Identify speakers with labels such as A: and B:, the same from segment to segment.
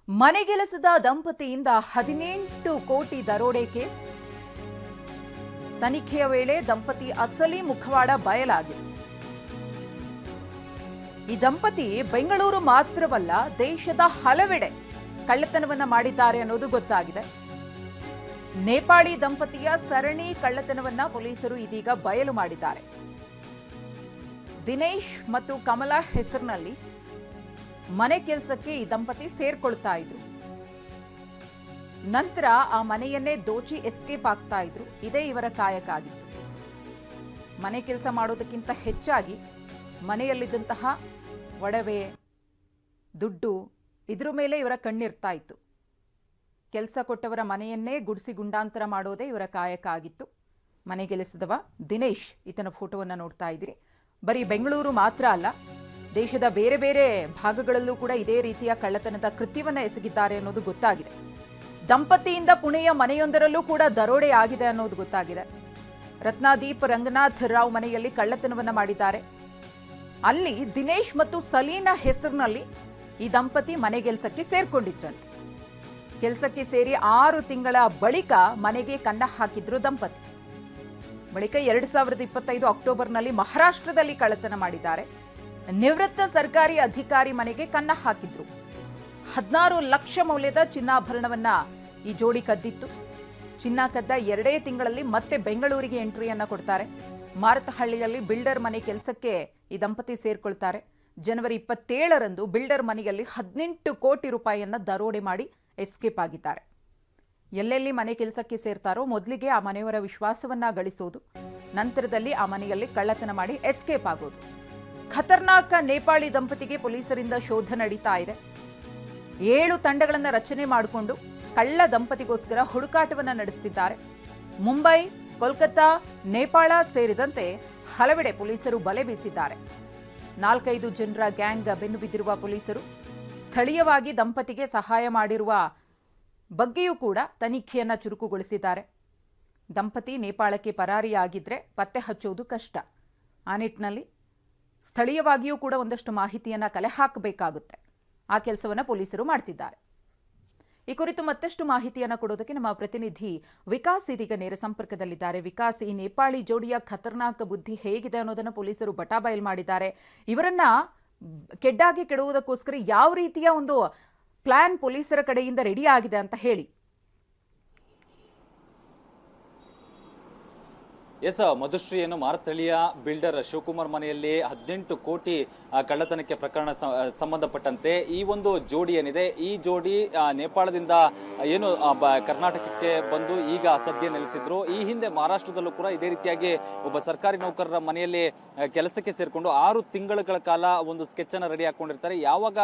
A: ಮನೆಗೆಲಸದ ದಂಪತಿಯಿಂದ 18 ಕೋಟಿ ದರೋಡೆ ಕೇಸ್. ತನಿಖೆಯ ವೇಳೆ ದಂಪತಿ ಅಸಲಿ ಮುಖವಾಡ ಬಯಲಾಗಿದೆ. ಈ ದಂಪತಿ ಬೆಂಗಳೂರು ಮಾತ್ರವಲ್ಲ, ದೇಶದ ಹಲವೆಡೆ ಕಳ್ಳತನವನ್ನ ಮಾಡಿದ್ದಾರೆ ಅನ್ನೋದು ಗೊತ್ತಾಗಿದೆ. ನೇಪಾಳಿ ದಂಪತಿಯ ಸರಣಿ ಕಳ್ಳತನವನ್ನ ಪೊಲೀಸರು ಇದೀಗ ಬಯಲು ಮಾಡಿದ್ದಾರೆ. ದಿನೇಶ್ ಮತ್ತು ಕಮಲಾ ಹೆಸರಿನಲ್ಲಿ ಮನೆ ಕೆಲಸಕ್ಕೆ ಈ ದಂಪತಿ ಸೇರ್ಕೊಳ್ತಾ ಇದ್ರು. ನಂತರ ಆ ಮನೆಯನ್ನೇ ದೋಚಿ ಎಸ್ಕೇಪ್ ಆಗ್ತಾ ಇದ್ರು. ಇದೇ ಇವರ ಕಾಯಕ ಆಗಿತ್ತು. ಮನೆ ಕೆಲಸ ಮಾಡೋದಕ್ಕಿಂತ ಹೆಚ್ಚಾಗಿ ಮನೆಯಲ್ಲಿದ್ದಂತಹ ಒಡವೆ, ದುಡ್ಡು ಇದ್ರ ಮೇಲೆ ಇವರ ಕಣ್ಣಿರ್ತಾ ಇತ್ತು. ಕೆಲಸ ಕೊಟ್ಟವರ ಮನೆಯನ್ನೇ ಗುಡಿಸಿ ಗುಂಡಾಂತರ ಮಾಡೋದೇ ಇವರ ಕಾಯಕ ಆಗಿತ್ತು. ಮನೆ ಕೆಲಸದವ ದಿನೇಶ್, ಈತನ ಫೋಟೋವನ್ನು ನೋಡ್ತಾ ಇದ್ದೀರಿ. ಬರೀ ಬೆಂಗಳೂರು ಮಾತ್ರ ಅಲ್ಲ, ದೇಶದ ಬೇರೆ ಬೇರೆ ಭಾಗಗಳಲ್ಲೂ ಕೂಡ ಇದೇ ರೀತಿಯ ಕಳ್ಳತನದ ಕೃತ್ಯವನ್ನ ಎಸಗಿದ್ದಾರೆ ಅನ್ನೋದು ಗೊತ್ತಾಗಿದೆ. ದಂಪತಿಯಿಂದ ಪುಣೆಯ ಮನೆಯೊಂದರಲ್ಲೂ ಕೂಡ ದರೋಡೆ ಆಗಿದೆ ಅನ್ನೋದು ಗೊತ್ತಾಗಿದೆ. ರತ್ನಾದೀಪ್ ರಂಗನಾಥ್ ರಾವ್ ಮನೆಯಲ್ಲಿ ಕಳ್ಳತನವನ್ನ ಮಾಡಿದ್ದಾರೆ. ಅಲ್ಲಿ ದಿನೇಶ್ ಮತ್ತು ಸಲೀನಾ ಹೆಸರಿನಲ್ಲಿ ಈ ದಂಪತಿ ಮನೆಗೆಲ್ಸಕ್ಕೆ ಸೇರ್ಕೊಂಡಿದ್ರಂತೆ. ಕೆಲಸಕ್ಕೆ ಸೇರಿ 6 ತಿಂಗಳ ಬಳಿಕ ಮನೆಗೆ ಕನ್ನ ಹಾಕಿದ್ರು ದಂಪತಿ. ಬಳಿಕ 2025 ಅಕ್ಟೋಬರ್ನಲ್ಲಿ ಮಹಾರಾಷ್ಟ್ರದಲ್ಲಿ ಕಳ್ಳತನ ಮಾಡಿದ್ದಾರೆ. ನಿವೃತ್ತ ಸರ್ಕಾರಿ ಅಧಿಕಾರಿ ಮನೆಗೆ ಕನ್ನ ಹಾಕಿದ್ರು. 16 ಲಕ್ಷ ಮೌಲ್ಯದ ಚಿನ್ನಾಭರಣವನ್ನ ಈ ಜೋಡಿ ಕದ್ದಿತ್ತು. ಚಿನ್ನ ಕದ್ದ 2 ತಿಂಗಳಲ್ಲಿ ಮತ್ತೆ ಬೆಂಗಳೂರಿಗೆ ಎಂಟ್ರಿಯನ್ನ ಕೊಡ್ತಾರೆ. ಮಾರತಹಳ್ಳಿಯಲ್ಲಿ ಬಿಲ್ಡರ್ ಮನೆ ಕೆಲಸಕ್ಕೆ ಈ ದಂಪತಿ ಸೇರ್ಕೊಳ್ತಾರೆ. ಜನವರಿ 27ರಂದು ಬಿಲ್ಡರ್ ಮನೆಯಲ್ಲಿ 18 ಕೋಟಿ ರೂಪಾಯಿಯನ್ನ ದರೋಡೆ ಮಾಡಿ ಎಸ್ಕೇಪ್ ಆಗಿದ್ದಾರೆ. ಎಲ್ಲೆಲ್ಲಿ ಮನೆ ಕೆಲಸಕ್ಕೆ ಸೇರ್ತಾರೋ ಮೊದಲಿಗೆ ಆ ಮನೆಯವರ ವಿಶ್ವಾಸವನ್ನ ಗಳಿಸೋದು, ನಂತರದಲ್ಲಿ ಆ ಮನೆಯಲ್ಲಿ ಕಳ್ಳತನ ಮಾಡಿ ಎಸ್ಕೇಪ್ ಆಗೋದು. ಖತರ್ನಾಕ್ ನೇಪಾಳಿ ದಂಪತಿಗೆ ಪೊಲೀಸರಿಂದ ಶೋಧ ನಡೀತಾ ಇದೆ. 7 ತಂಡಗಳನ್ನು ರಚನೆ ಮಾಡಿಕೊಂಡು ಕಳ್ಳ ದಂಪತಿಗೋಸ್ಕರ ಹುಡುಕಾಟವನ್ನು ನಡೆಸುತ್ತಿದ್ದಾರೆ. ಮುಂಬೈ, ಕೋಲ್ಕತ್ತಾ, ನೇಪಾಳ ಸೇರಿದಂತೆ ಹಲವೆಡೆ ಪೊಲೀಸರು ಬಲೆ ಬೀಸಿದ್ದಾರೆ. 4-5 ಜನರ ಗ್ಯಾಂಗ್ ಬೆನ್ನು ಬಿದ್ದಿರುವ ಪೊಲೀಸರು ಸ್ಥಳೀಯವಾಗಿ ದಂಪತಿಗೆ ಸಹಾಯ ಮಾಡಿರುವ ಬಗ್ಗೆಯೂ ಕೂಡ ತನಿಖೆಯನ್ನ ಚುರುಕುಗೊಳಿಸಿದ್ದಾರೆ. ದಂಪತಿ ನೇಪಾಳಕ್ಕೆ ಪರಾರಿಯಾಗಿದ್ರೆ ಪತ್ತೆ ಹಚ್ಚೋದು ಕಷ್ಟ. ಆ ನಿಟ್ಟಿನಲ್ಲಿ ಸ್ಥಳೀಯವಾಗಿಯೂ ಕೂಡ ಒಂದಷ್ಟು ಮಾಹಿತಿಯನ್ನ ಕಲೆ ಹಾಕಬೇಕಾಗುತ್ತೆ. ಆ ಕೆಲಸವನ್ನ ಪೊಲೀಸರು ಮಾಡ್ತಿದ್ದಾರೆ. ಈ ಕುರಿತು ಮತ್ತಷ್ಟು ಮಾಹಿತಿಯನ್ನ ಕೊಡೋದಕ್ಕೆ ನಮ್ಮ ಪ್ರತಿನಿಧಿ ವಿಕಾಸ್ ಇದೀಗ ನೇರ ಸಂಪರ್ಕದಲ್ಲಿದ್ದಾರೆ. ವಿಕಾಸ್, ಈ ನೇಪಾಳಿ ಜೋಡಿಯ ಖತರ್ನಾಕ್ ಬುದ್ಧಿ ಹೇಗಿದೆ ಅನ್ನೋದನ್ನ ಪೊಲೀಸರು ಬಟಾಬಯಲು ಮಾಡಿದ್ದಾರೆ. ಇವರನ್ನ ಕೆಡ್ಡಾಗಿ ಕೆಡುವುದಕ್ಕೋಸ್ಕರ ಯಾವ ರೀತಿಯ ಒಂದು ಪ್ಲಾನ್ ಪೊಲೀಸರ ಕಡೆಯಿಂದ ರೆಡಿ ಆಗಿದೆ ಅಂತ ಹೇಳಿ.
B: ಎಸ್ ಮಧುಶ್ರೀ, ಏನು ಮಾರತಹಳ್ಳಿಯ ಬಿಲ್ಡರ್ ಶಿವಕುಮಾರ್ ಮನೆಯಲ್ಲಿ 18 ಕೋಟಿ ಕಳ್ಳತನಕ್ಕೆ ಪ್ರಕರಣ ಸಂಬಂಧಪಟ್ಟಂತೆ ಈ ಒಂದು ಜೋಡಿ ಏನಿದೆ, ಈ ಜೋಡಿ ನೇಪಾಳದಿಂದ ಏನು ಕರ್ನಾಟಕಕ್ಕೆ ಬಂದು ಈಗ ಸದ್ಯ ನೆಲೆಸಿದ್ರು. ಈ ಹಿಂದೆ ಮಹಾರಾಷ್ಟ್ರದಲ್ಲೂ ಕೂಡ ಇದೇ ರೀತಿಯಾಗಿ ಒಬ್ಬ ಸರ್ಕಾರಿ ನೌಕರರ ಮನೆಯಲ್ಲಿ ಕೆಲಸಕ್ಕೆ ಸೇರ್ಕೊಂಡು 6 ತಿಂಗಳ ಕಾಲ ಒಂದು ಸ್ಕೆಚ್ ಅನ್ನು ರೆಡಿ ಹಾಕೊಂಡಿರ್ತಾರೆ. ಯಾವಾಗ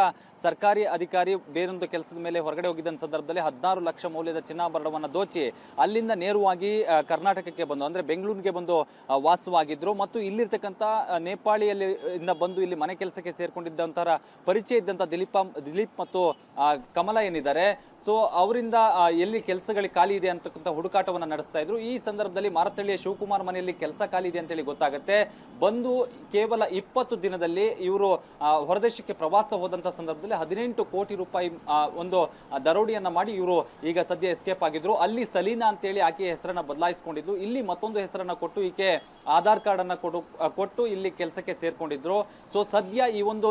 B: ಸರ್ಕಾರಿ ಅಧಿಕಾರಿ ಬೇರೊಂದು ಕೆಲಸದ ಮೇಲೆ ಹೊರಗಡೆ ಹೋಗಿದ್ದ ಸಂದರ್ಭದಲ್ಲಿ 16 ಲಕ್ಷ ಮೌಲ್ಯದ ಚಿನ್ನಾಭರಣವನ್ನು ದೋಚಿ ಅಲ್ಲಿಂದ ನೇರವಾಗಿ ಕರ್ನಾಟಕಕ್ಕೆ ಬಂದು, ಅಂದ್ರೆ ಬೆಂಗಳೂರಿಗೆ ಬಂದು ವಾಸವಾಗಿದ್ರು. ಮತ್ತು ಇಲ್ಲಿರ್ತಕ್ಕಂಥ ನೇಪಾಳಿಯಲ್ಲಿ ಬಂದು ಇಲ್ಲಿ ಮನೆ ಕೆಲಸಕ್ಕೆ ಸೇರ್ಕೊಂಡಿದ್ದಂತಹ ಪರಿಚಯ ಇದ್ದಂತ ದಿಲೀಪ್ ಮತ್ತು ಕಮಲಾ ಏನಿದ್ದಾರೆ, ಸೊ ಅವರಿಂದ ಎಲ್ಲಿ ಕೆಲಸಗಳಿಗೆ ಖಾಲಿ ಇದೆ ಅಂತಕ್ಕಂಥ ಹುಡುಕಾಟವನ್ನ ನಡೆಸ್ತಾ ಇದ್ರು. ಈ ಸಂದರ್ಭದಲ್ಲಿ ಮಾರತಹಳ್ಳಿಯ ಶಿವಕುಮಾರ್ ಮನೆಯಲ್ಲಿ ಕೆಲಸ ಖಾಲಿ ಇದೆ ಅಂತೇಳಿ ಗೊತ್ತಾಗುತ್ತೆ. ಬಂದು ಕೇವಲ 20 ದಿನದಲ್ಲಿ ಇವರು ಹೊರದೇಶಕ್ಕೆ ಪ್ರವಾಸ ಹೋದಂತ ಸಂದರ್ಭದಲ್ಲಿ 18 ಕೋಟಿ ರೂಪಾಯಿ ಒಂದು ದರೋಡೆಯನ್ನ ಮಾಡಿ ಇವರು ಈಗ ಸದ್ಯ ಎಸ್ಕೇಪ್ ಆಗಿದ್ರು. ಅಲ್ಲಿ ಸಲೀನಾ ಅಂತೇಳಿ ಆಕೆಯ ಹೆಸರನ್ನ ಬದಲಾಯಿಸಿಕೊಂಡಿದ್ರು. ಇಲ್ಲಿ ಮತ್ತೊಂದು ಹೆಸರನ್ನ ಕೊಟ್ಟು ಈಕೆ ಆಧಾರ್ ಕಾರ್ಡ್ ಅನ್ನ ಕೊಟ್ಟು ಇಲ್ಲಿ ಕೆಲಸಕ್ಕೆ ಸೇರ್ಕೊಂಡಿದ್ರು. ಸೊ ಸದ್ಯ ಈ ಒಂದು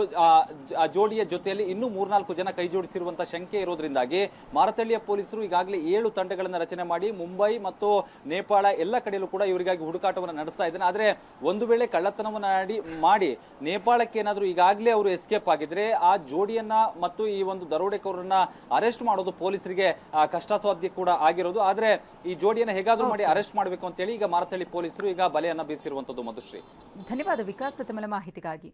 B: ಜೋಡಿಯ ಜೊತೆಯಲ್ಲಿ ಇನ್ನೂ 3-4 ಜನ ಕೈ ಜೋಡಿಸಿರುವಂತಹ ಶಂಕೆ ಇರೋದ್ರಿಂದಾಗಿ ಮಾರತಹಳ್ಳಿಯ ಪೊಲೀಸರು ಈಗಾಗಲೇ 7 ತಂಡಗಳನ್ನು ರಚನೆ ಮಾಡಿ ಮುಂಬೈ ಮತ್ತು ನೇಪಾಳ ಎಲ್ಲ ಕಡೆಯಲ್ಲೂ ಕೂಡ ಇವರಿಗಾಗಿ ಹುಡುಕಾಟವನ್ನು ನಡೆಸ್ತಾ ಇದ್ದಾನೆ. ಆದ್ರೆ ಒಂದು ವೇಳೆ ಕಳ್ಳತನವನ್ನು ಮಾಡಿ ನೇಪಾಳಕ್ಕೆ ಏನಾದರೂ ಈಗಾಗಲೇ ಅವರು ಎಸ್ಕೇಪ್ ಆಗಿದ್ರೆ ಆ ಜೋಡಿಯನ್ನ ಮತ್ತು ಈ ಒಂದು ದರೋಡೆಕೋರನ್ನ ಅರೆಸ್ಟ್ ಮಾಡೋದು ಪೊಲೀಸರಿಗೆ ಕಷ್ಟಸಾಧ್ಯ ಕೂಡ ಆಗಿರೋದು. ಆದ್ರೆ ಈ ಜೋಡಿಯನ್ನ ಹೇಗಾದ್ರೂ ಮಾಡಿ ಅರೆಸ್ಟ್ ಮಾಡಬೇಕು ಅಂತ ಹೇಳಿ ಈಗ ಮಾರತಹಳ್ಳಿ ಪೊಲೀಸರು ಈಗ ಬಲೆಯನ್ನ ಬೀಸಿರುವಂತದ್ದು. ಮಧುಶ್ರೀ,
A: ಧನ್ಯವಾದ ವಿಕಾಸ್, ತಮ್ಮ ಮಾಹಿತಿಗಾಗಿ.